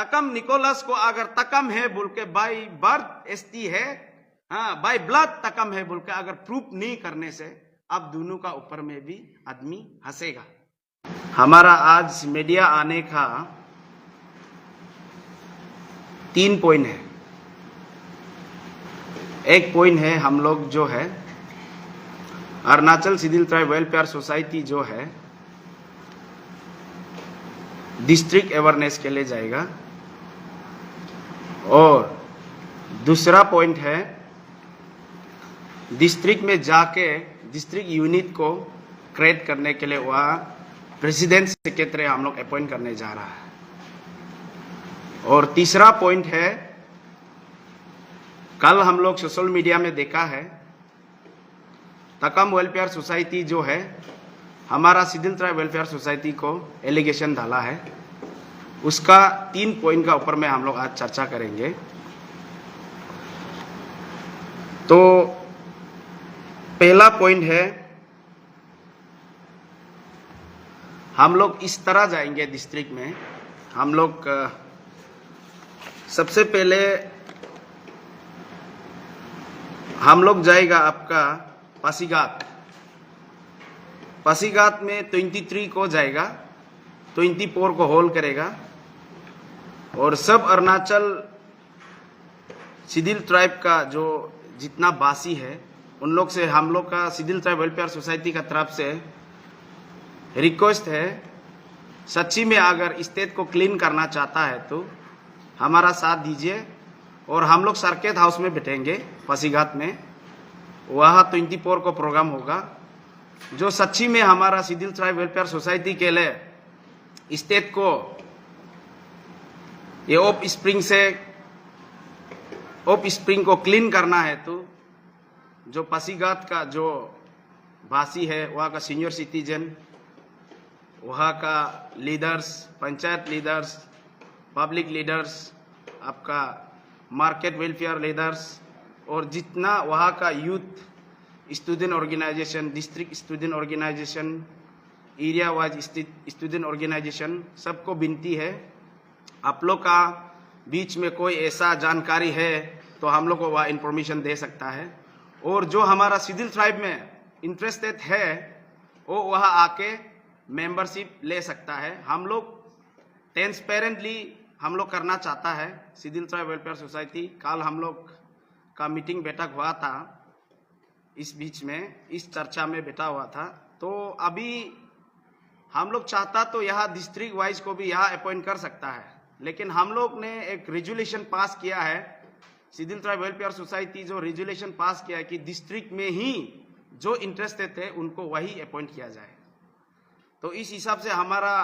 तकम Nicholas को अगर तकम है बोल के बाय बर्थ एसटी है, हाँ बाय ब्लड तकम है बोल के अगर प्रूफ नहीं करने से अब दोनों का ऊपर में भी आदमी हंसेगा। हमारा आज मीडिया आने का 3 पॉइंट है। एक पॉइंट है हम लोग जो है अरुणाचल सिडिल ट्राइब वेलफेयर सोसाइटी जो है डिस्ट्रिक्ट अवेयरनेस के लिए जाएगा, और दूसरा पॉइंट है डिस्ट्रिक्ट में जाके डिस्ट्रिक्ट यूनिट को क्रिएट करने के लिए वहाँ प्रेसिडेंट सेक्रेटरी हम लोग अपॉइंट करने जा रहा है। और तीसरा पॉइंट है कल हम लोग सोशल मीडिया में देखा है तकम वेलफेयर सोसाइटी जो है हमारा सिडिल ट्राइब वेलफेयर सोसाइटी को एलिगेशन डाला है, उसका 3 पॉइंट का ऊपर में हम लोग आज चर्चा करेंगे। तो पहला पॉइंट है हम लोग इस तरह जाएंगे डिस्ट्रिक्ट में। हम लोग सबसे पहले हम लोग जाएगा आपका पासीघाट। पासीघाट में 23 को जाएगा, 24 को होल्ड करेगा, और सब अरुणाचल सिडिल ट्राइब का जो जितना बासी है उन लोग से हम लोग का सिडिल ट्राइब वेलफेयर सोसाइटी का तरफ से रिक्वेस्ट है, सच्ची में अगर स्टेट को क्लीन करना चाहता है तो हमारा साथ दीजिए, और हम लोग सर्किट हाउस में बैठेंगे पासीघाट में। वहाँ 24 को प्रोग्राम होगा। जो सच्ची में हमारा सिडिल ट्राइब वेलफेयर सोसाइटी के लिए स्टेट को ये ऑफ स्प्रिंग को क्लीन करना है, तो जो पासीघाट का जो वासी है, वहाँ का सीनियर सिटीजन, वहाँ का leaders, panchayat leaders, public leaders, आपका मार्केट वेलफेयर लीडर्स, और जितना वहाँ का youth student organisation, district student organisation, area wise student organisation, सबको विनती है आप लोग का बीच में कोई ऐसा जानकारी है तो हम लोग को वह इंफॉर्मेशन दे सकता है, और जो हमारा सिडिल ट्राइब में इंटरेस्टेड है वो वहाँ आके मेंबरशिप ले सकता है। हम लोग ट्रांसपेरेंटली हम लोग करना चाहता है सिडिल ट्राइब वेलफेयर सोसाइटी। कल हम लोग का मीटिंग बैठक हुआ था, इस बीच में इस चर्चा में बैठा हुआ था। तो अभी हम लोग चाहता तो यहाँ डिस्ट्रिक्ट वाइज को भी यहाँ अपॉइंट कर सकता है, लेकिन हम लोग ने एक रेजुलेशन पास किया है, सिडिल ट्राइब वेलफेयर सोसाइटी जो रेजुलेशन पास किया है कि डिस्ट्रिक्ट में ही जो इंटरेस्टेड थे उनको वही अपॉइंट किया जाए। तो इस हिसाब से हमारा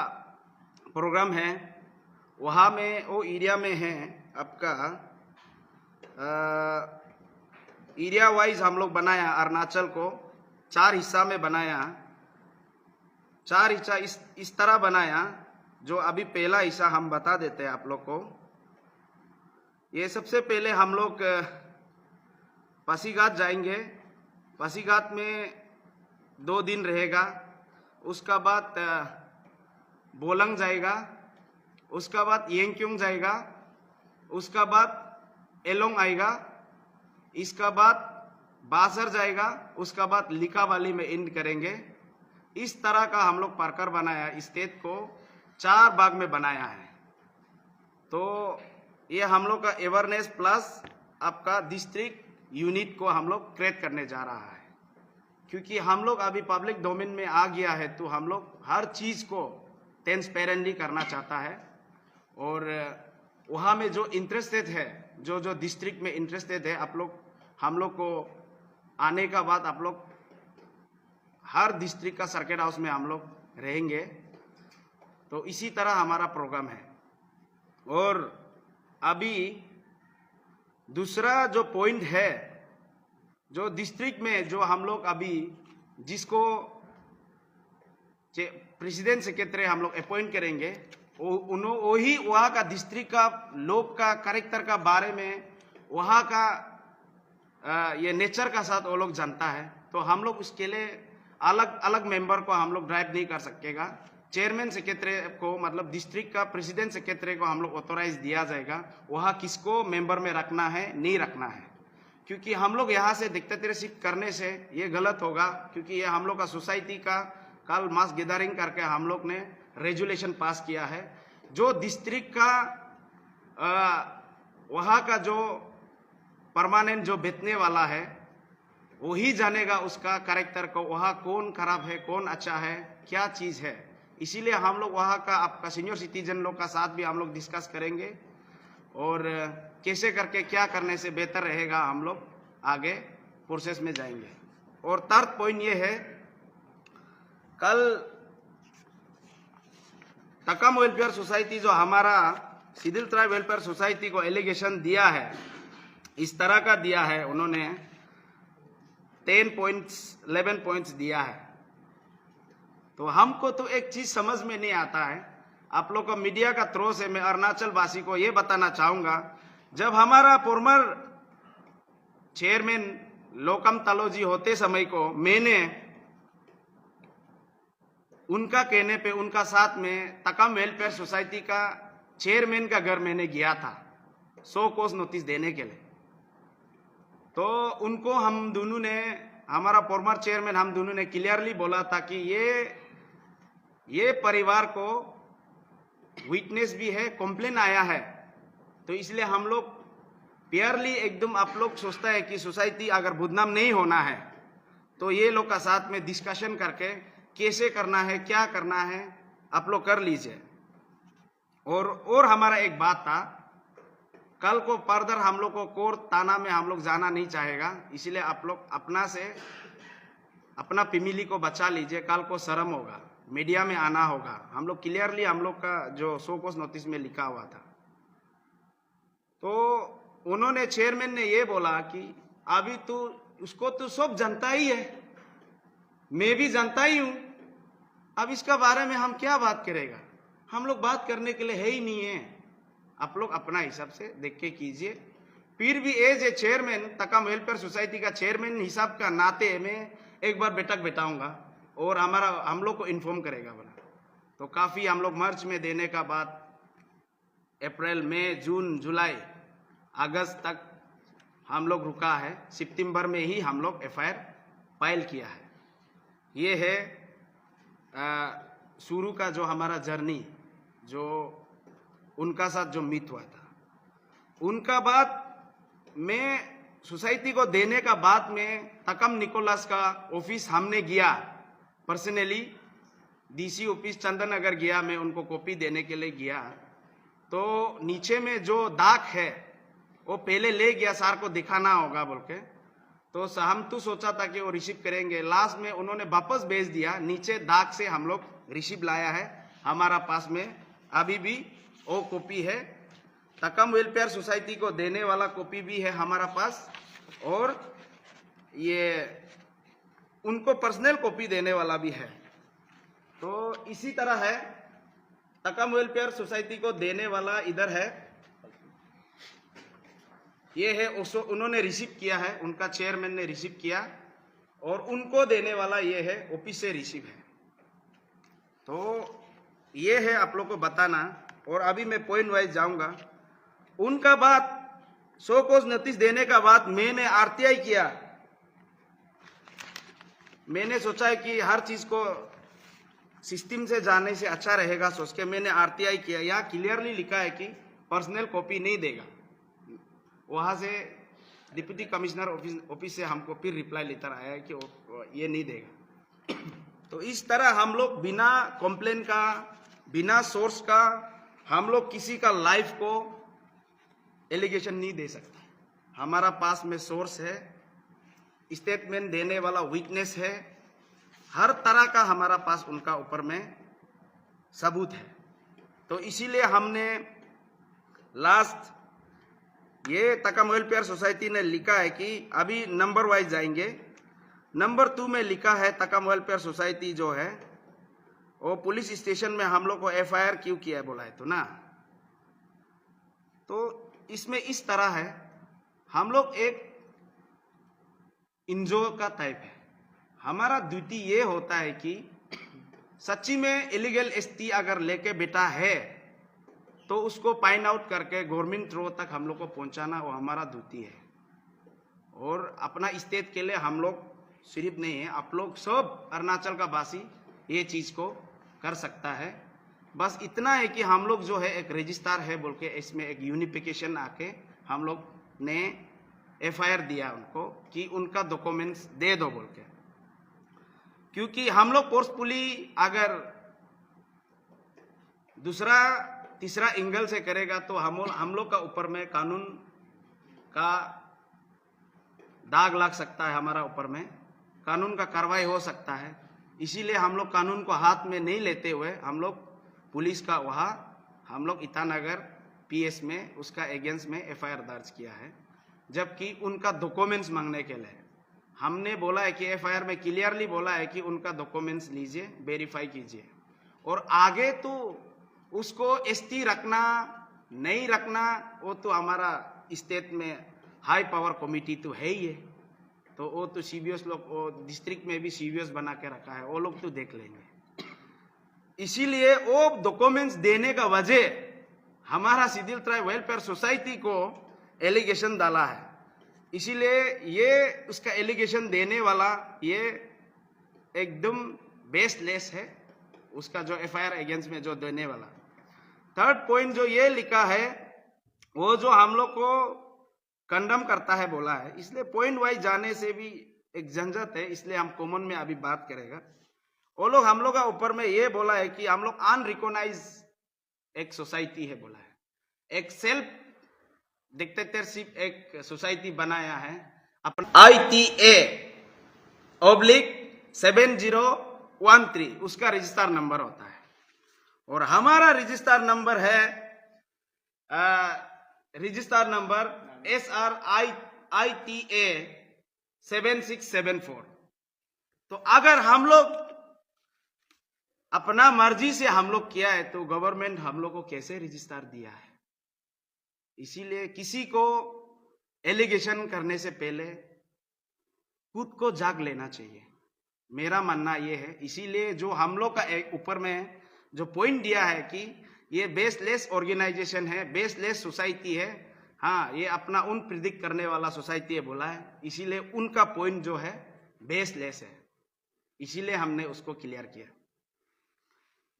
प्रोग्राम है। वहाँ में वो एरिया में है आपका एरिया वाइज हम लोग बनाया, अरुणाचल को 4 हिस्सा में बनाया। 4 हिस्सा इस तरह बनाया। जो अभी पहला हिस्सा हम बता देते हैं आप लोग को। ये सबसे पहले हम लोग पासीघाट जाएंगे। पासीघाट में 2 दिन रहेगा। उसका बाद बोलंग जाएगा, उसका बाद येंगक्योंग जाएगा, उसका बाद एलोंग आएगा, इसका बाद बासर जाएगा, उसका बाद लिकावाली में एंड करेंगे। इस तरह का हम लोग पार्कर बनाया, स्टेट को 4 भाग में बनाया है। तो ये हम लोग का अवेयरनेस प्लस आपका डिस्ट्रिक्ट यूनिट को हम लोग क्रिएट करने जा रहा है, क्योंकि हम लोग अभी पब्लिक डोमेन में आ गया है, तो हम लोग हर चीज़ को ट्रांसपेरेंटली करना चाहता है। और वहाँ में जो इंटरेस्टेड है, जो डिस्ट्रिक्ट में इंटरेस्टेड है, आप लोग हम लोग को आने का बाद आप लोग हर डिस्ट्रिक्ट का सर्किट हाउस में हम लोग रहेंगे। तो इसी तरह हमारा प्रोग्राम है। और अभी दूसरा जो पॉइंट है, जो डिस्ट्रिक्ट में जो हम लोग अभी जिसको प्रेसिडेंट सेक्रेटरी हम लोग अपॉइंट करेंगे, वही वहाँ का डिस्ट्रिक्ट का लोग का कैरेक्टर का बारे में, वहाँ का ये नेचर का साथ वो लोग जानता है। तो हम लोग उसके लिए अलग अलग मेंबर को हम लोग ड्राइव नहीं कर सकेगा। चेयरमैन सेक्रेटरी को, मतलब डिस्ट्रिक्ट का प्रेसिडेंट सेक्रेटरी को हम लोग ऑथोराइज दिया जाएगा वहाँ किसको मेंबर में रखना है, नहीं रखना है। क्योंकि हम लोग यहाँ से डिक्टेटरशिप करने से ये गलत होगा, क्योंकि ये हम लोग का सोसाइटी का कल मास गैदरिंग करके हम लोग ने रेजुलेशन पास किया है। जो डिस्ट्रिक्ट का वहाँ का जो परमानेंट जो बेचने वाला है वही जानेगा उसका कैरेक्टर को, वहाँ कौन खराब है कौन अच्छा है क्या चीज़ है। इसीलिए हम लोग वहाँ का आपका सीनियर सिटीजन लोग का साथ भी हम लोग डिस्कस करेंगे और कैसे करके क्या करने से बेहतर रहेगा हम लोग आगे प्रोसेस में जाएंगे। और थर्ड पॉइंट ये है, कल तकम वेलफेयर सोसाइटी जो हमारा सिदिल ट्राइब वेलफेयर सोसाइटी को एलिगेशन दिया है, इस तरह का दिया है, उन्होंने 10 पॉइंट्स 11 पॉइंट्स दिया है। तो हमको तो एक चीज समझ में नहीं आता है, आप लोग को मीडिया का थ्रो से मैं अरुणाचल वासी को ये बताना चाहूंगा, जब हमारा फॉर्मर चेयरमैन लोकम तालोजी होते समय को मैंने उनका कहने पे उनका साथ में तकम वेलफेयर सोसाइटी का चेयरमैन का घर मैंने गया था 100 कोस नोटिस देने के लिए। तो उनको हम दोनों ने, हमारा फॉर्मर चेयरमैन हम दोनों ने क्लियरली बोला था कि ये परिवार को विटनेस भी है, कंप्लेन आया है, तो इसलिए हम लोग प्योरली एकदम, आप लोग सोचता है कि सोसाइटी अगर बदनाम नहीं होना है तो ये लोग का साथ में डिस्कशन करके कैसे करना है क्या करना है आप लोग कर लीजिए। और हमारा एक बात था, कल को फर्दर हम लोग को कोर्ट ताना में हम लोग जाना नहीं चाहेगा, इसलिए आप लोग अपना से अपना फैमिली को बचा लीजिए। कल को शर्म होगा, मीडिया में आना होगा। हम लोग क्लियरली हम लोग का जो 100 कोस नोटिस में लिखा हुआ था, तो उन्होंने चेयरमैन ने ये बोला कि अभी तो उसको तो सब जानता ही है, मैं भी जानता ही हूं, अब इसका बारे में हम क्या बात करेगा, हम लोग बात करने के लिए है ही नहीं है। आप लोग अपना हिसाब से देख के कीजिए। फिर भी as a chairman, Takam welfare society का चेयरमैन हिसाब का नाते में एक बार बैठक बैठाऊंगा और हम लोग को इन्फॉर्म करेगा बना। तो काफ़ी हम लोग मार्च में देने का बाद अप्रैल मई जून जुलाई अगस्त तक हम लोग रुका है, सितंबर में ही हम लोग FIR फाइल किया है। ये है शुरू का जो हमारा जर्नी, जो उनका साथ जो मीट हुआ था। उनका बाद मैं सोसाइटी को देने का बाद में तकम निकोलस का ऑफिस हमने गया, पर्सनली DC ऑफिस चंदननगर गया, मैं उनको कॉपी देने के लिए गया। तो नीचे में जो दाग है वो पहले ले गया, सर को दिखाना होगा बोल के, तो हम तो सोचा था कि वो रिसीव करेंगे, लास्ट में उन्होंने वापस भेज दिया। नीचे दाग से हम लोग रिसीव लाया है, हमारा पास में अभी भी वो कॉपी है। तकम वेलफेयर सोसाइटी को देने वाला कॉपी भी है हमारा पास, और ये उनको पर्सनल कॉपी देने वाला भी है। तो इसी तरह है, तकम वेलफेयर सोसाइटी को देने वाला इधर है, ये है उन्होंने रिसीव किया है, उनका चेयरमैन ने रिसीव किया, और उनको देने वाला ये है ऑफिस से रिसीव है। तो ये है आप लोग को बताना। और अभी मैं पॉइंट वाइज जाऊंगा। उनका बाद 100 कोस नोटिस देने का बाद मैंने RTI किया। मैंने सोचा है कि हर चीज को सिस्टम से जाने से अच्छा रहेगा, सोच के मैंने RTI किया। यहाँ क्लियरली लिखा है कि पर्सनल कॉपी नहीं देगा। वहां से डिप्टी कमिश्नर ऑफिस से हमको फिर रिप्लाई लेटर आया है कि ये नहीं देगा। तो इस तरह हम लोग बिना कंप्लेन का, बिना सोर्स का, हम लोग किसी का लाइफ को एलिगेशन नहीं दे सकते। हमारा पास में सोर्स है, स्टेटमेंट देने वाला विटनेस है, हर तरह का हमारा पास उनका ऊपर में सबूत है। तो इसीलिए हमने लास्ट ये तकम वेलफेयर सोसाइटी ने लिखा है कि अभी नंबर वाइज जाएंगे। नंबर 2 में लिखा है तकम वेलफेयर सोसाइटी जो है वो पुलिस स्टेशन में हम लोग को FIR क्यों किया है बोला है तो ना। तो इसमें इस तरह है, हम लोग एक इंजो का टाइप है। हमारा ड्यूटी ये होता है कि सच्ची में इलीगल एसटी अगर लेके बैठा है तो उसको फाइंड आउट करके गवर्नमेंट रो तक हम लोग को पहुंचाना वो हमारा ड्यूटी है। और अपना स्टेट के लिए हम लोग सिर्फ नहीं है, आप लोग सब अरुणाचल का वासी ये चीज को कर सकता है। बस इतना है कि हम लोग जो है एक रजिस्ट्रार है बोल के इसमें एक यूनिफिकेशन आके हम लोग ने एफआईआर दिया उनको कि उनका डॉक्यूमेंट्स दे दो बोल के, क्योंकि हम लोग फोर्सफुली अगर दूसरा तीसरा एंगल से करेगा तो हम लोग का ऊपर में कानून का दाग लग सकता है, हमारा ऊपर में कानून का कार्रवाई हो सकता है। इसीलिए हम लोग कानून को हाथ में नहीं लेते हुए हम लोग पुलिस का वहाँ हम लोग ईटानगर पीएस में उसका अगेंस्ट में एफआईआर दर्ज किया है। जबकि उनका डॉक्यूमेंट्स मांगने के लिए हमने बोला है कि एफआईआर में क्लियरली बोला है कि उनका डॉक्यूमेंट्स लीजिए, वेरीफाई कीजिए, और आगे तो उसको एसटी रखना नहीं रखना वो तो हमारा स्टेट में हाई पावर कमिटी तो है ही है, तो वो तो सीबीएस लोग वो डिस्ट्रिक्ट में भी सीबीएस बना के रखा है, वो लोग तो देख लेंगे। इसीलिए वो डॉक्यूमेंट्स देने का वजह हमारा सिविल ट्राइब वेलफेयर सोसाइटी को एलिगेशन डाला है। इसीलिए ये उसका एलिगेशन देने वाला ये एकदम बेसलेस है, उसका जो एफआईआर अगेंस्ट में जो देने वाला। थर्ड पॉइंट जो ये लिखा है वो जो हम लोग को कंडम करता है बोला है, इसलिए पॉइंट वाइज जाने से भी एक झंझट है, इसलिए हम कॉमन में अभी बात करेगा। वो लोग हम लोग का ऊपर में ये बोला है कि हम लोग अनरिकॉग्नाइज एक सोसाइटी है बोला है, एक सेल्फ डिक्टेटरशिप एक सोसाइटी बनाया है अपना ITA/7013 उसका रजिस्टर नंबर होता है, और हमारा रजिस्टर नंबर है रजिस्टर नंबर SRITA 7674। तो अगर हम लोग अपना मर्जी से हम लोग किया है तो गवर्नमेंट हम लोग को कैसे रजिस्टर दिया है? इसीलिए किसी को एलिगेशन करने से पहले खुद को जाग लेना चाहिए, मेरा मानना ये है। इसीलिए जो हम लोग का ऊपर में जो पॉइंट दिया है कि ये बेसलेस ऑर्गेनाइजेशन है, बेसलेस सोसाइटी है, हाँ ये अपना उन प्रिडिक्ट करने वाला सोसाइटी है बोला है, इसीलिए उनका पॉइंट जो है बेसलेस है, इसीलिए हमने उसको क्लियर किया।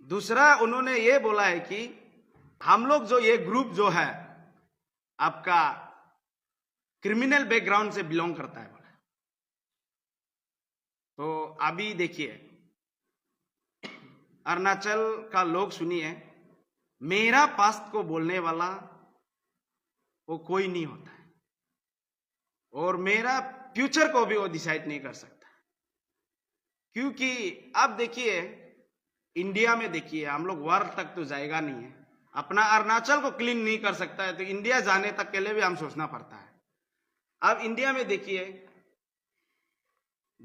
दूसरा उन्होंने ये बोला है कि हम लोग जो ये ग्रुप जो है आपका क्रिमिनल बैकग्राउंड से बिलोंग करता है बोला। तो अभी देखिए अरुणाचल का लोग सुनिए, मेरा पास्ट को बोलने वाला वो कोई नहीं होता है, और मेरा फ्यूचर को भी वो डिसाइड नहीं कर सकता, क्योंकि अब देखिए इंडिया में देखिए हम लोग वर्ल्ड तक तो जाएगा नहीं है, अपना अरुणाचल को क्लीन नहीं कर सकता है तो इंडिया जाने तक के लिए भी हम सोचना पड़ता है। अब इंडिया में देखिए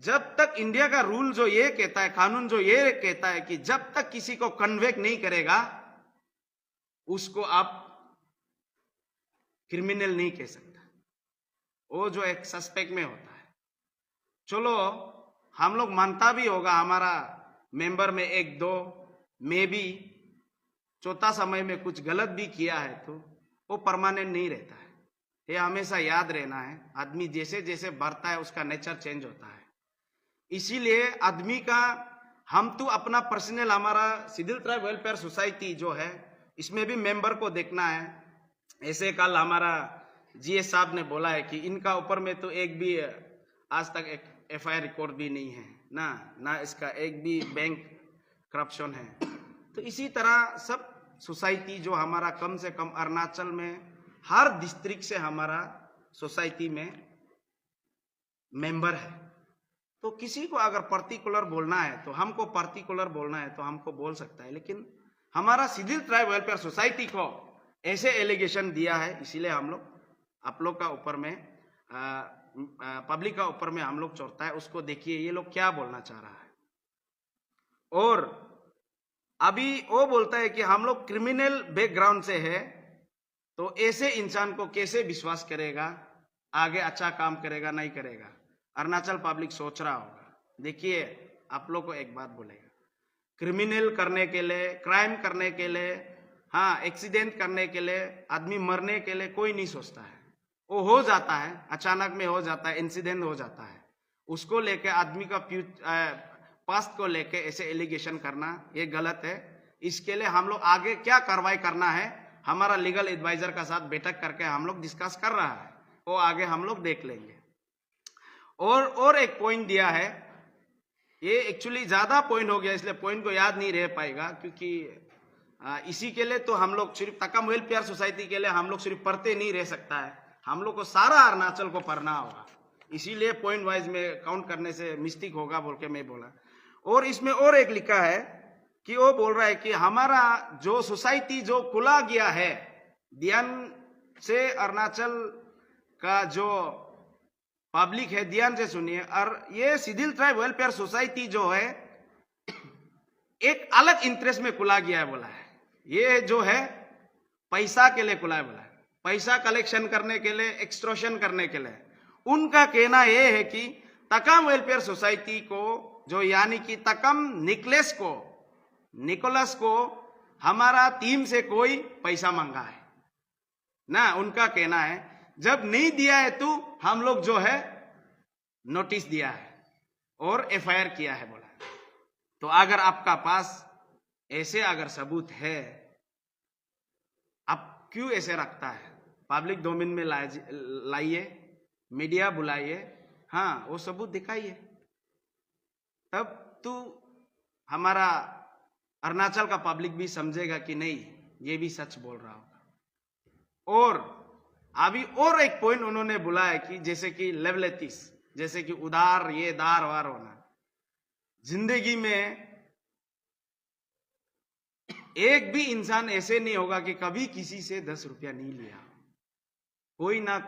जब तक इंडिया का रूल जो ये कहता है, कानून जो ये कहता है कि जब तक किसी को कन्वेक्ट नहीं करेगा उसको आप क्रिमिनल नहीं कह सकता, वो जो एक सस्पेक्ट में होता है। चलो हम लोग मानता भी होगा हमारा मेंबर में एक दो में भी चौथा समय में कुछ गलत भी किया है तो वो परमानेंट नहीं रहता है, ये हमेशा याद रहना है। आदमी जैसे जैसे बढ़ता है उसका नेचर चेंज होता है। इसीलिए आदमी का हम तो अपना पर्सनल हमारा सिविल ट्राइब वेलफेयर सोसाइटी जो है इसमें भी मेंबर को देखना है। ऐसे कल हमारा जीएस साहब ने बोला है कि इनका ऊपर में तो एक भी आज तक एक एफआईआर रिकॉर्ड भी नहीं है ना इसका एक भी बैंक करप्शन है। तो इसी तरह सब सोसाइटी जो हमारा कम से कम अरुणाचल में हर डिस्ट्रिक्ट से हमारा सोसाइटी में मेंबर है, तो किसी को अगर पर्टिकुलर बोलना है तो हमको पर्टिकुलर बोलना है तो हमको बोल सकता है, लेकिन हमारा सिविल ट्राइब वेलफेयर सोसाइटी को ऐसे एलिगेशन दिया है, इसीलिए हम लोग आप लोग का ऊपर में पब्लिक का ऊपर में हम लोग चढ़ता है। उसको देखिए ये लोग क्या बोलना चाह रहा है। और अभी वो बोलता है कि हम लोग क्रिमिनल बैकग्राउंड से है तो ऐसे इंसान को कैसे विश्वास करेगा, आगे अच्छा काम करेगा नहीं करेगा। अरुणाचल पब्लिक सोच रहा होगा। देखिए आप लोग को एक बात बोलेगा, क्रिमिनल करने के लिए, क्राइम करने के लिए, हाँ एक्सीडेंट करने के लिए, आदमी मरने के लिए कोई नहीं सोचता है। वो हो जाता है, अचानक में हो जाता है, इंसिडेंट हो जाता है, उसको लेके आदमी का पास्ट को लेके ऐसे एलिगेशन करना ये गलत है। इसके लिए हम लोग आगे क्या कार्रवाई करना है, हमारा लीगल एडवाइजर का साथ बैठक करके हम लोग डिस्कस कर रहा है, वो आगे हम लोग देख लेंगे। और एक पॉइंट दिया है, ये एक्चुअली ज्यादा पॉइंट हो गया इसलिए पॉइंट को याद नहीं रह पाएगा, क्योंकि इसी के लिए तो हम लोग सिर्फ तकम वेलफेयर सोसाइटी के लिए हम लोग सिर्फ पढ़ते नहीं रह सकता है, हम लोग को सारा अरुणाचल को पढ़ना होगा, इसीलिए पॉइंट वाइज में काउंट करने से मिस्टेक होगा बोल के मैं बोला। और इसमें और एक लिखा है कि वो बोल रहा है कि हमारा जो सोसाइटी जो खुला गया है, ध्यान से अरुणाचल का जो पब्लिक है ध्यान से सुनिए, और ये सिडिल ट्राइब वेलफेयर सोसाइटी जो है एक अलग इंटरेस्ट में खुला गया है बोला है। ये जो है पैसा के लिए खुला है बोला है, पैसा कलेक्शन करने के लिए, एक्सट्रॉशन करने के लिए। उनका कहना यह है कि तकम वेलफेयर सोसाइटी को जो यानी कि तकम निकोलस को हमारा टीम से कोई पैसा मांगा है ना, उनका कहना है जब नहीं दिया है तो हम लोग जो है नोटिस दिया है और एफआईआर किया है बोला। तो अगर आपका पास ऐसे अगर सबूत है, आप क्यों ऐसे रखता है, पब्लिक डोमेन में लाइए, मीडिया बुलाइए, हाँ वो सबूत दिखाइए, तब तो हमारा अरुणाचल का पब्लिक भी समझेगा कि नहीं ये भी सच बोल रहा होगा। और अभी और एक पॉइंट उन्होंने बोला है कि जैसे कि लेवलेटिस, जैसे कि उदार ये दार वार होना, जिंदगी में एक भी इंसान ऐसे नहीं होगा कि कभी किसी से 10 रुपया नहीं लिया, कोई ना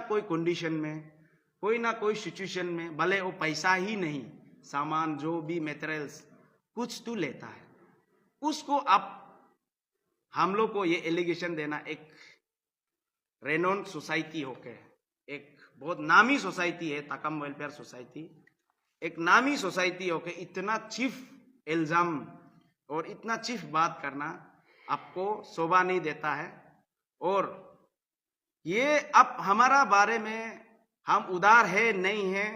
कोई कंडीशन में, कोई ना कोई सिचुएशन में, भले वो पैसा ही नहीं, सामान जो भी मटेरियल्स कुछ तो लेता है, उसको अब हम लोग को ये एलिगेशन देना, एक रेनोन्ड सोसाइटी होके, एक बहुत नामी सोसाइटी है तकम वेलफेयर सोसाइटी, एक नामी सोसाइटी होके इतना चीफ इल्जाम और इतना चीफ बात करना आपको शोभा नहीं देता है। और ये अब हमारा बारे में हम उदार है नहीं है,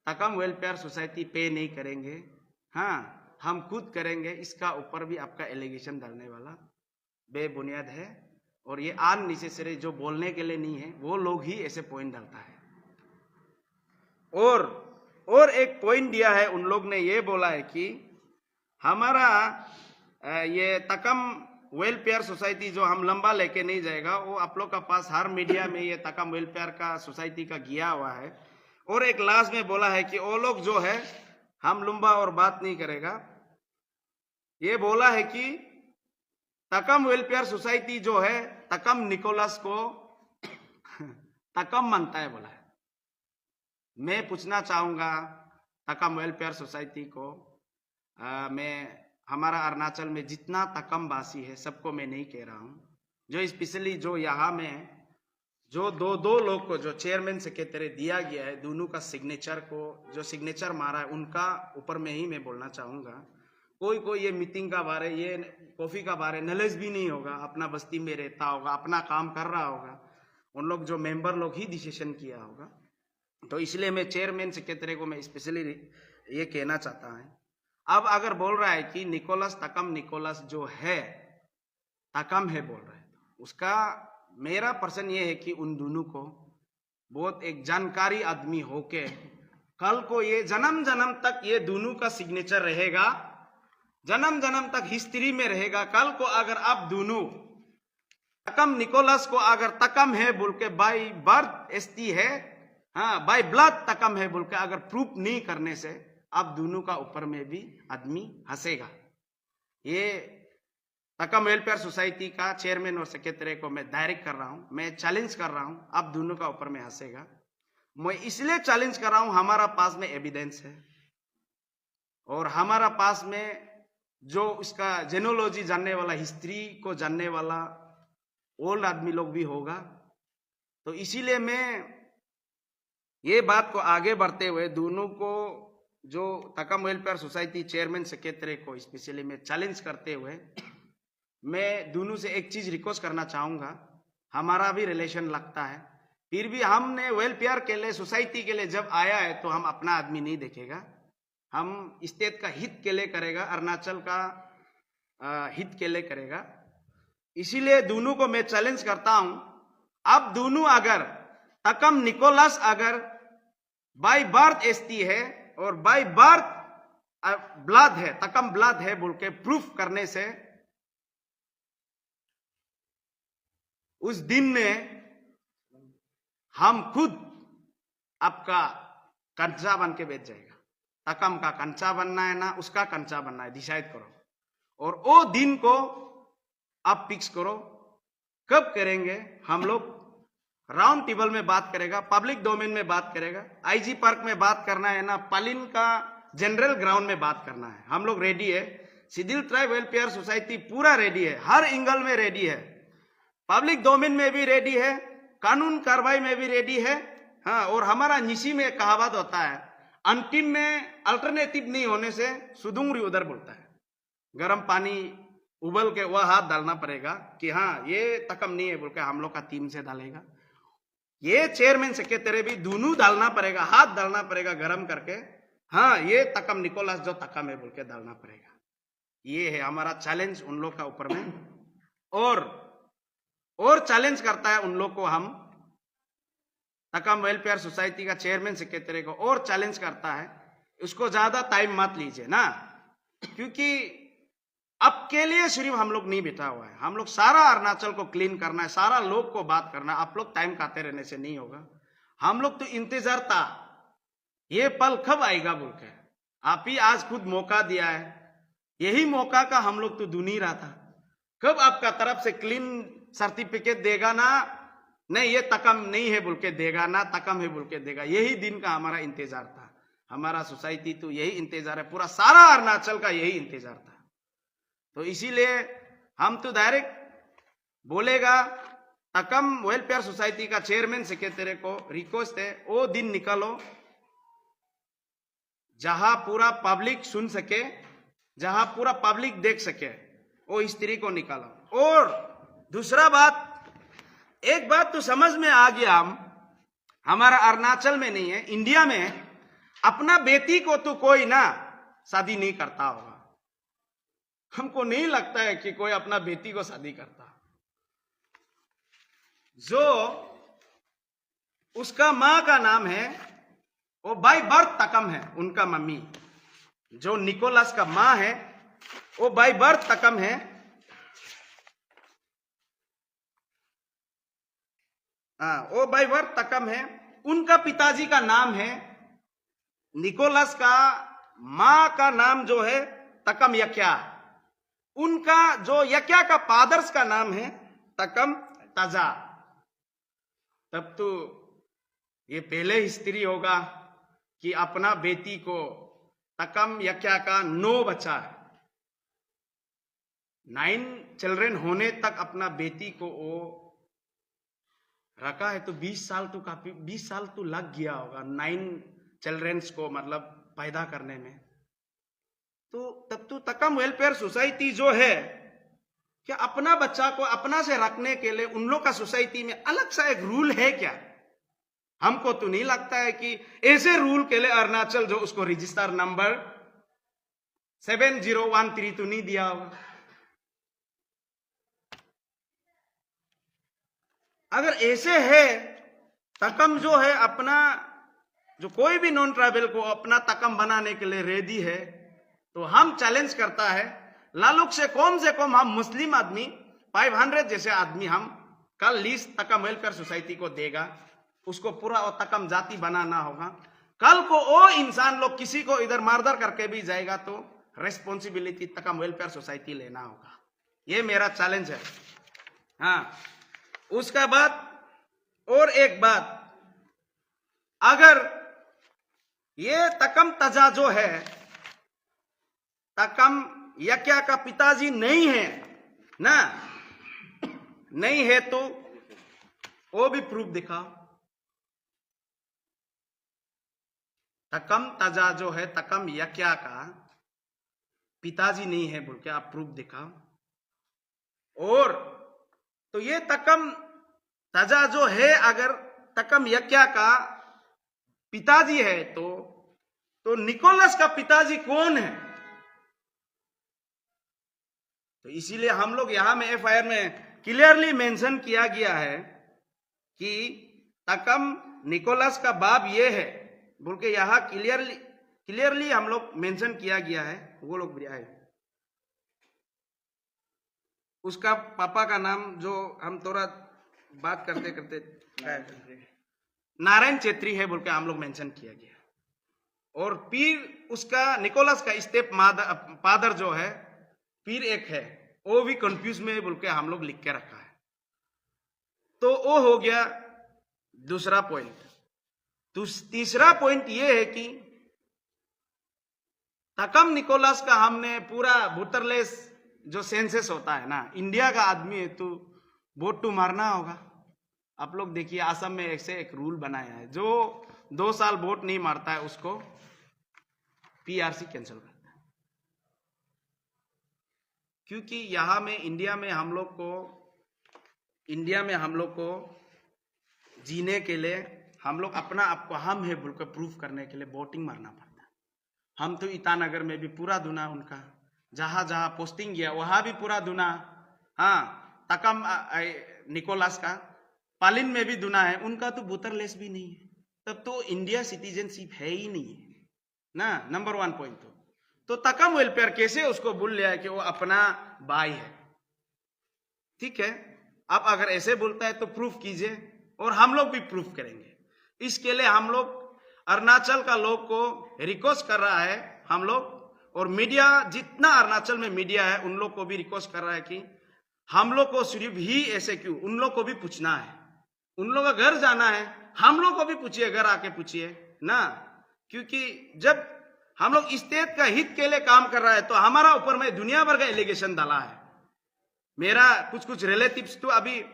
तकम वेलफेयर सोसाइटी पे नहीं करेंगे, हाँ हम खुद करेंगे, इसका ऊपर भी आपका एलिगेशन डालने वाला बेबुनियाद है। और ये अननेसेसरी जो बोलने के लिए नहीं है वो लोग ही ऐसे पॉइंट डालता है। और एक पॉइंट दिया है, उन लोग ने ये बोला है कि हमारा ये तकम वेलफेयर सोसाइटी जो हम लंबा लेके नहीं जाएगा, वो आप लोग का पास हर मीडिया में ये तकम वेलफेयर का सोसाइटी का गया हुआ है। और एक लास्ट में बोला है कि वो लोग जो है हम लंबा और बात नहीं करेगा, ये बोला है कि तकम वेलफेयर सोसाइटी जो है तकम निकोलस को तकम मानता है बोला है। मैं पूछना चाहूंगा तकम वेलफेयर सोसाइटी को, मैं हमारा अरुणाचल में जितना तकम वासी है सबको मैं नहीं कह रहा हूं, जो स्पेशली जो यहाँ में जो दो लोग को जो चेयरमैन सेक्रेटरी दिया गया है, दोनों का सिग्नेचर को जो सिग्नेचर मारा है उनका ऊपर में ही मैं बोलना चाहूंगा। कोई ये मीटिंग का बारे, ये कॉफी का बारे नॉलेज भी नहीं होगा, अपना बस्ती में रहता होगा, अपना काम कर रहा होगा, उन लोग जो मेंबर लोग ही डिसीजन किया होगा। तो इसलिए मैं चेयरमैन सेक्रेटरी को मैं स्पेशली ये कहना चाहता हूँ। अब अगर बोल रहा है कि निकोलस तकम निकोलस जो है तकम है बोल रहा है, उसका मेरा पर्सन ये है कि उन दोनों को बहुत एक जानकारी आदमी होके कल को ये जन्म जन्म तक ये दोनों का सिग्नेचर रहेगा, जन्म जन्म तक हिस्ट्री में रहेगा। कल को अगर आप दोनों तकम निकोलस को अगर तकम है बोल के बाय बर्थ एसटी है, हाँ बाय ब्लड तकम है बोल के अगर प्रूफ नहीं करने से आप दोनों का ऊपर में भी आदमी हंसेगा। ये तकम वेलफेयर सोसाइटी का चेयरमैन और सेक्रेटरी को मैं डायरेक्ट कर रहा हूं, मैं चैलेंज कर रहा हूं, आप दोनों का ऊपर में हंसेगा। मैं इसलिए चैलेंज कर रहा हूं, हमारा पास में एविडेंस है और हमारा पास में जो उसका जेनोलॉजी जानने वाला, हिस्ट्री को जानने वाला ओल्ड आदमी लोग भी होगा। तो इसीलिए मैं ये बात को आगे बढ़ते हुए दोनों को जो तकम वेलफेयर सोसाइटी चेयरमैन सेक्रेटरी को स्पेशली मैं चैलेंज करते हुए मैं दोनों से एक चीज रिक्वेस्ट करना चाहूंगा। हमारा भी रिलेशन लगता है, फिर भी हमने वेलफेयर के लिए, सोसाइटी के लिए जब आया है तो हम अपना आदमी नहीं देखेगा, हम स्टेट का हित के लिए करेगा, अरुणाचल का हित के लिए करेगा। इसीलिए दोनों को मैं चैलेंज करता हूं, अब दोनों अगर तकम निकोलस अगर बाय बर्थ एसटी है और बाय बर्थ ब्लड है, तकम ब्लड है बोल के प्रूफ करने से उस दिन में हम खुद आपका कंचा बन के बेच जाएगा। तकम का कंचा बनना है ना उसका कंचा बनना है, डिसाइड करो। और वो दिन को आप फिक्स करो, कब करेंगे। हम लोग राउंड टेबल में बात करेगा, पब्लिक डोमेन में बात करेगा, आईजी पार्क में बात करना है ना, पालिन का जनरल ग्राउंड में बात करना है। हम लोग रेडी है, शेड्यूल ट्राइब वेलफेयर सोसाइटी पूरा रेडी है, हर एंगल में रेडी है, पब्लिक डोमेन में भी रेडी है, कानून कार्रवाई में भी रेडी है। हाँ, और हमारा निशी में कहावत होता है, अंतिम में अल्टरनेटिव नहीं होने से सुदूंगरी उधर बोलता है। गर्म पानी उबल के वह हाथ डालना पड़ेगा कि हाँ ये तकम नहीं है बोल के हम लोग का टीम से डालेगा। ये चेयरमैन सेक्रेटरी भी दोनों डालना पड़ेगा, हाथ डालना पड़ेगा गरम करके, हाँ ये तकम निकोलस जो तकम है बोल के डालना पड़ेगा। ये है हमारा चैलेंज उन लोग का ऊपर में। और चैलेंज करता है उन लोग को, हम तकम वेलफेयर सोसाइटी का चेयरमैन सेक्रेटरी को और चैलेंज करता है, उसको ज्यादा टाइम मत लीजिए ना, क्योंकि अब के लिए सिर्फ हम लोग नहीं बैठा हुआ है, हम लोग सारा अरुणाचल को क्लीन करना है, सारा लोग को बात करना है। आप लोग टाइम खाते रहने से नहीं होगा। हम लोग तो इंतजार था ये पल कब आएगा बोल के, आप ही आज खुद मौका दिया है, यही मौका का हम लोग तो ढूंढ ही रहा था। कब आपका तरफ से क्लीन सर्टिफिकेट देगा ना, नहीं ये तकम नहीं है बोल के देगा ना, तकम है बोल के देगा, यही दिन का हमारा इंतजार था। हमारा सोसाइटी तो यही इंतजार है, पूरा सारा अरुणाचल का यही इंतजार था। तो इसीलिए हम तो डायरेक्ट बोलेगा, तकम वेलफेयर सोसाइटी का चेयरमैन सेक्रेटरी को रिक्वेस्ट है, वो दिन निकालो जहां पूरा पब्लिक सुन सके, जहां पूरा पब्लिक देख सके, वो स्त्री को निकालो। और दूसरा बात, एक बात तो समझ में आ गया, हमारा अरुणाचल में नहीं है, इंडिया में है, अपना बेटी को तो कोई ना शादी नहीं करता होगा। हमको नहीं लगता है कि कोई अपना बेटी को शादी करता। जो उसका मां का नाम है वो बाय बर्थ तकम है, उनका मम्मी जो निकोलस का मां है वो बाय बर्थ तकम है। वो बाय बर्थ तकम है। उनका पिताजी का नाम है निकोलस, का मां का नाम जो है तकम यक्या, उनका जो यक्या का फादर्स का नाम है तकम तजा। तब तो ये पहले हिस्ट्री होगा कि अपना बेटी को तकम यक्या का 9 बच्चा है, 9 चिल्ड्रन होने तक अपना बेटी को वो रखा है। तो 20 साल तो काफी, 20 साल तो लग गया होगा 9 चिल्ड्रंस को मतलब पैदा करने में। तो तब तो तकम वेलफेयर सोसाइटी जो है क्या अपना बच्चा को अपना से रखने के लिए उन लोग का सोसाइटी में अलग सा एक रूल है क्या? हमको तो नहीं लगता है कि ऐसे रूल के लिए अरुणाचल जो उसको रजिस्टर नंबर 7013 तो नहीं दिया होगा। अगर ऐसे है, तकम जो है अपना, जो कोई भी नॉन ट्राइबल को अपना तकम बनाने के लिए रेडी है, तो हम चैलेंज करता है लालुक से कम हम मुस्लिम आदमी 500 जैसे आदमी हम कल लिस्ट तकम वेलफेयर सोसाइटी को देगा, उसको पूरा वो तकम जाति बनाना होगा। कल को वो इंसान लोग किसी को इधर मारधर करके भी जाएगा तो रेस्पॉन्सिबिलिटी तकम वेलफेयर सोसाइटी लेना होगा। ये मेरा चैलेंज है। हाँ, उसका बाद और एक बात, अगर ये तकम तजा जो है, तकम यक्या का पिताजी नहीं है ना, नहीं है तो वो भी प्रूफ दिखाओ। तकम तजा जो है तकम यक्या का पिताजी नहीं है बोल के आप प्रूफ दिखाओ। और तो ये तकम तजा जो है अगर तकम यक्या का पिताजी है तो निकोलस का पिताजी कौन है? तो इसीलिए हम लोग यहां में एफआईआर में क्लियरली मेंशन किया गया है कि तकम निकोलस का बाप ये है बोल के यहां क्लियरली हम लोग मेंशन किया गया है। वो लोग भी आए, उसका पापा का नाम जो हम थोड़ा बात करते करते नारायण चेत्री है बोल के हम लोग मेंशन किया गया। और पीर उसका निकोलस का स्टेप फादर जो है पीर एक है, वो भी कंफ्यूज में बोल के हम लोग लिख के रखा है। तो वो हो गया दूसरा पॉइंट। तीसरा पॉइंट ये है कि तकम निकोलस का हमने पूरा वोटरलेस जो सेंसस होता है ना, इंडिया का आदमी है तो वोट टू मारना होगा। आप लोग देखिए असम में ऐसे एक रूल बनाया है, जो 2 साल वोट नहीं मारता है उसको पीआरसी कैंसिल करता है। क्योंकि यहां में इंडिया में हम लोग को जीने के लिए हम लोग अपना आपको हम है बोलकर प्रूफ करने के लिए वोटिंग मारना पड़ता है। हम तो ईटानगर में भी पूरा दुना उनका जहां जहां पोस्टिंग गया वहां भी पूरा दुना। हाँ, तकम निकोलस का पालिन में भी दुना है, उनका तो वोटरलेस भी नहीं है, तब तो इंडिया सिटीजनशिप है ही नहीं है ना। नंबर 1 पॉइंट तो तकम वेलफेयर कैसे उसको बोल लिया है कि वो अपना भाई है। ठीक है, अब अगर ऐसे बोलता है तो प्रूफ कीजिए और हम लोग भी प्रूफ करेंगे। इसके लिए हम लोग अरुणाचल का लोग को रिक्वेस्ट कर रहा है हम लोग, और मीडिया जितना अरुणाचल में मीडिया है उन लोग को भी रिक्वेस्ट कर रहा है कि हम लोग को सिर्फ ही ऐसे क्यों, उन लोग को भी पूछना है, उन लोग का घर जाना है, हम लोग को भी पूछिए, घर आके पूछिए ना। क्योंकि जब हम लोग स्टेट का हित के लिए काम कर रहा है तो हमारा ऊपर में दुनिया भर का एलिगेशन डाला है। मेरा कुछ रिलेटिव्स तो अभी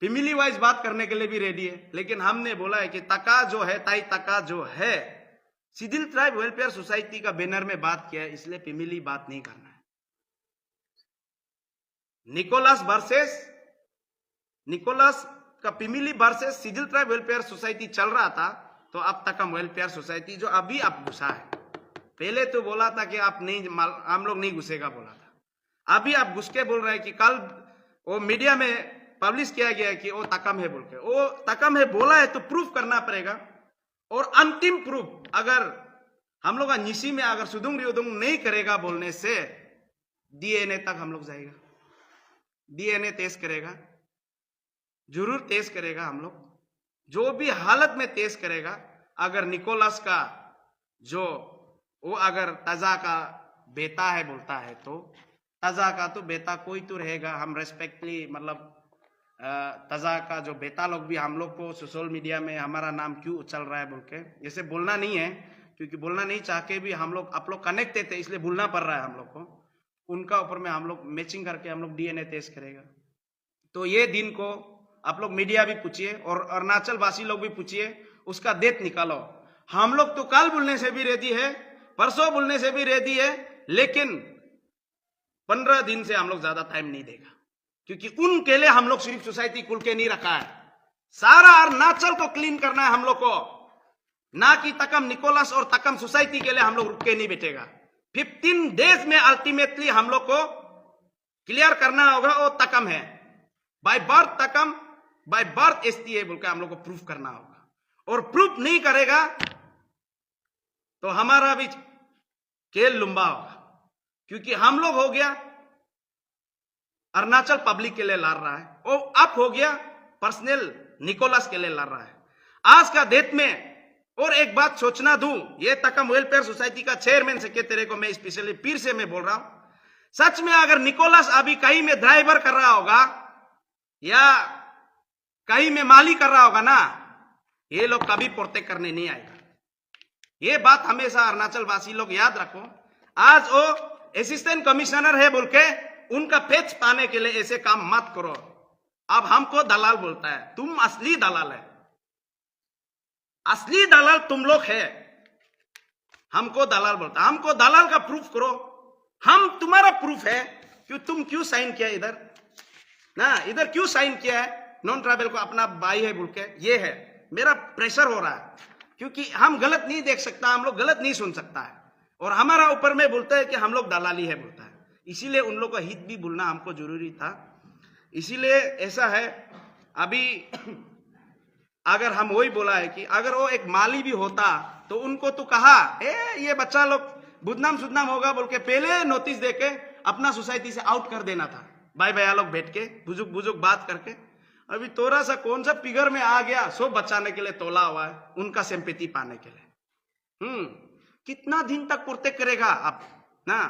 फैमिली वाइज बात करने के लिए भी रेडी है, लेकिन हमने बोला है कि तका जो है ताई तका जो है सिडिल ट्राइब वेलफेयर सोसाइटी का बैनर में बात किया है, इसलिए फैमिली बात नहीं करना है। निकोलस का फैमिली वर्सेस सिडिल ट्राइब वेलफेयर सोसाइटी चल रहा था, तो अब तकम वेलफेयर सोसाइटी जो अभी आप घुसा है, पहले तो बोला था कि आप नहीं, हम लोग नहीं घुसेगा बोला था, अभी आप घुस के बोल रहे हैं कि कल वो मीडिया में पब्लिश किया गया है कि वो तकम है बोल के। वो तकम है बोला है तो प्रूफ करना पड़ेगा, और अंतिम प्रूफ अगर हम लोग का निशी में अगर सुदुंग रियोदुंग नहीं करेगा बोलने से डीएनए तक हम लोग जाएगा, डीएनए टेस्ट करेगा, जरूर टेस्ट करेगा हम लोग, जो भी हालत में टेस्ट करेगा। अगर निकोलस का जो वो अगर तजा का बेटा है बोलता है तो तजा का तो बेटा कोई तो रहेगा, हम रेस्पेक्टली मतलब तजा का जो बेटा लोग भी हम लोग को सोशल मीडिया में हमारा नाम क्यों चल रहा है बोल के जैसे बोलना नहीं है, क्योंकि बोलना नहीं चाह के भी हम लोग आप लोग कनेक्टेड थे इसलिए बोलना पड़ रहा है हम लोग को। उनका ऊपर में हम लोग मैचिंग करके हम लोग डीएनए टेस्ट करेगा। तो ये दिन को आप लोग मीडिया भी पूछिए और अरुणाचल वासी लोग भी पूछिए, उसका डेट निकालो। हम लोग तो कल बोलने से भी रेडी है, परसों बोलने से भी रेडी है, लेकिन 15 दिन से हम लोग ज्यादा टाइम नहीं देगा, क्योंकि उनके लिए हम लोग सिर्फ सोसाइटी खुल के नहीं रखा है, सारा अरुणाचल को क्लीन करना है हम लोग को, ना कि तकम निकोलस और तकम सोसाइटी के लिए हम लोग रुक के नहीं बैठेगा। 15 डेज में अल्टीमेटली हम लोग को क्लियर करना होगा वो तकम है, by birth Takam, by birth ST है बोल के हम लोग को प्रूफ करना होगा। और प्रूफ नहीं करेगा तो हमारा भी खेल लंबा होगा, क्योंकि हम लोग हो गया अरुणाचल पब्लिक के लिए लड़ रहा है, और अब हो गया पर्सनल निकोलस के लिए लड़ रहा है। आज का डेट में और एक बात सोचना दूं, ये तकम वेलफेयर सोसाइटी का चेयरमैन सेक्रेटरी को मैं स्पेशली फिर से मैं बोल रहा हूं, सच में अगर निकोलस अभी कहीं में ड्राइवर कर रहा होगा या कहीं में माली कर रहा होगा ना, ये लोग कभी प्रोटेक्ट करने नहीं आएगा। ये बात हमेशा अरुणाचल वासी लोग याद रखो। आज वो असिस्टेंट कमिश्नर है बोल के उनका पेच पाने के लिए ऐसे काम मत करो। अब हमको दलाल बोलता है, तुम असली दलाल है। असली दलाल तुम लोग है। हमको दलाल बोलता, हमको दलाल का प्रूफ करो। हम तुम्हारा प्रूफ है कि तुम क्यों साइन किया इधर ना, इधर क्यों साइन किया है नॉन ट्राइबल को अपना भाई है बोल के। ये है मेरा प्रेशर हो रहा है, क्योंकि हम गलत नहीं देख सकता, हम लोग गलत नहीं सुन सकता है, और हमारा ऊपर में बोलता है कि हम लोग दलाली है बोलता है। इसीलिए उन लोग का हित भी बोलना हमको जरूरी था। इसीलिए ऐसा है। अभी अगर हम वही बोला है कि अगर वो एक माली भी होता तो उनको तो कहा ये बच्चा लोग बुदनाम सुदनाम होगा बोल के पहले नोटिस देके अपना सोसाइटी से आउट कर देना था, भाई भैया लोग बैठ के बुजुर्ग बुजुर्ग बात करके। अभी थोड़ा सा कौन सा फिगर में आ गया, सब बचाने के लिए तोला हुआ है, उनका सिंपैथी पाने के लिए। कितना दिन तक पुरते करेगा आप ना,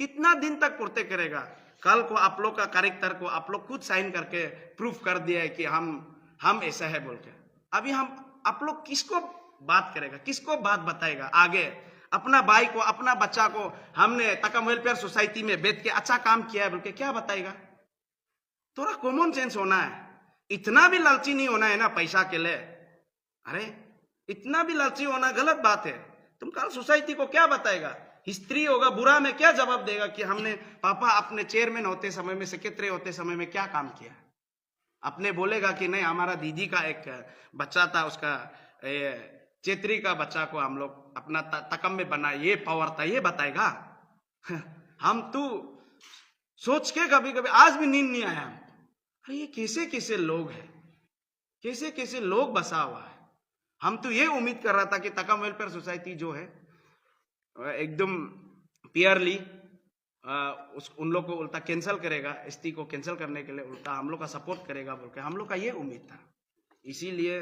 कितना दिन तक पुरते करेगा। कल को आप लोग का कैरेक्टर को आप लोग खुद साइन करके प्रूफ कर दिया है कि हम ऐसा है बोल के। अभी हम आप लोग किसको बात करेगा, किसको बात बताएगा आगे। अपना भाई को अपना बच्चा को हमने तकम वेलफेयर सोसाइटी में बैठ के अच्छा काम किया है बोल के क्या बताएगा। थोड़ा कॉमन सेंस होना है, इतना भी लालची नहीं होना है ना पैसा के लिए। अरे इतना भी लालची होना गलत बात है। तुम कल सोसाइटी को क्या बताएगा, हिस्ट्री होगा बुरा में क्या जवाब देगा कि हमने पापा अपने चेयरमैन होते समय में, सेक्रेटरी होते समय में क्या काम किया। अपने बोलेगा कि नहीं हमारा दीदी का एक बच्चा था, उसका चेत्री का बच्चा को हम लोग अपना तकम में बना, ये पावर था, ये बताएगा। हम तो सोच के कभी कभी आज भी नींद नहीं आया। अरे ये कैसे कैसे लोग हैं, कैसे कैसे लोग बसा हुआ है। हम तो ये उम्मीद कर रहा था कि तकम वेलफेयर सोसाइटी जो है एकदम पियरली उन लोग को उल्टा कैंसिल करेगा, एसटी को कैंसिल करने के लिए उल्टा हम लोग का सपोर्ट करेगा बोल के हम लोग का ये उम्मीद था। इसीलिए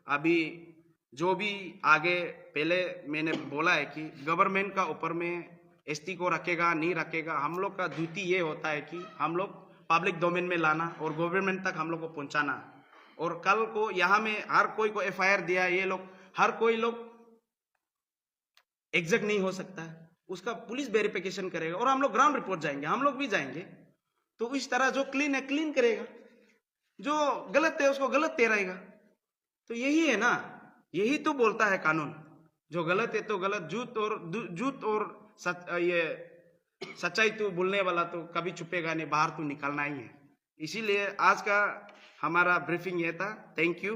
अभी जो भी आगे, पहले मैंने बोला है कि गवर्नमेंट का ऊपर में एसटी को रखेगा नहीं रखेगा, हम लोग का ड्यूटी ये होता है कि हम लोग पब्लिक डोमेन में लाना और गवर्नमेंट तक हम लोग को पहुंचाना। और कल को यहाँ में हर कोई को एफआईआर दिया, ये लोग हर कोई लोग एग्जैक्ट नहीं हो सकता है, उसका पुलिस वेरिफिकेशन करेगा और हम लोग ग्राउंड रिपोर्ट जाएंगे, हम लोग भी जाएंगे। तो इस तरह जो क्लीन है क्लीन करेगा, जो गलत है उसको गलत ठहराएगा। तो यही है ना, यही तो बोलता है कानून। जो गलत है तो गलत, झूठ और ये सच्चाई तो बोलने वाला तो कभी छुपेगा नहीं, बाहर तो निकलना ही है। इसीलिए आज का हमारा ब्रीफिंग ये था। Thank you.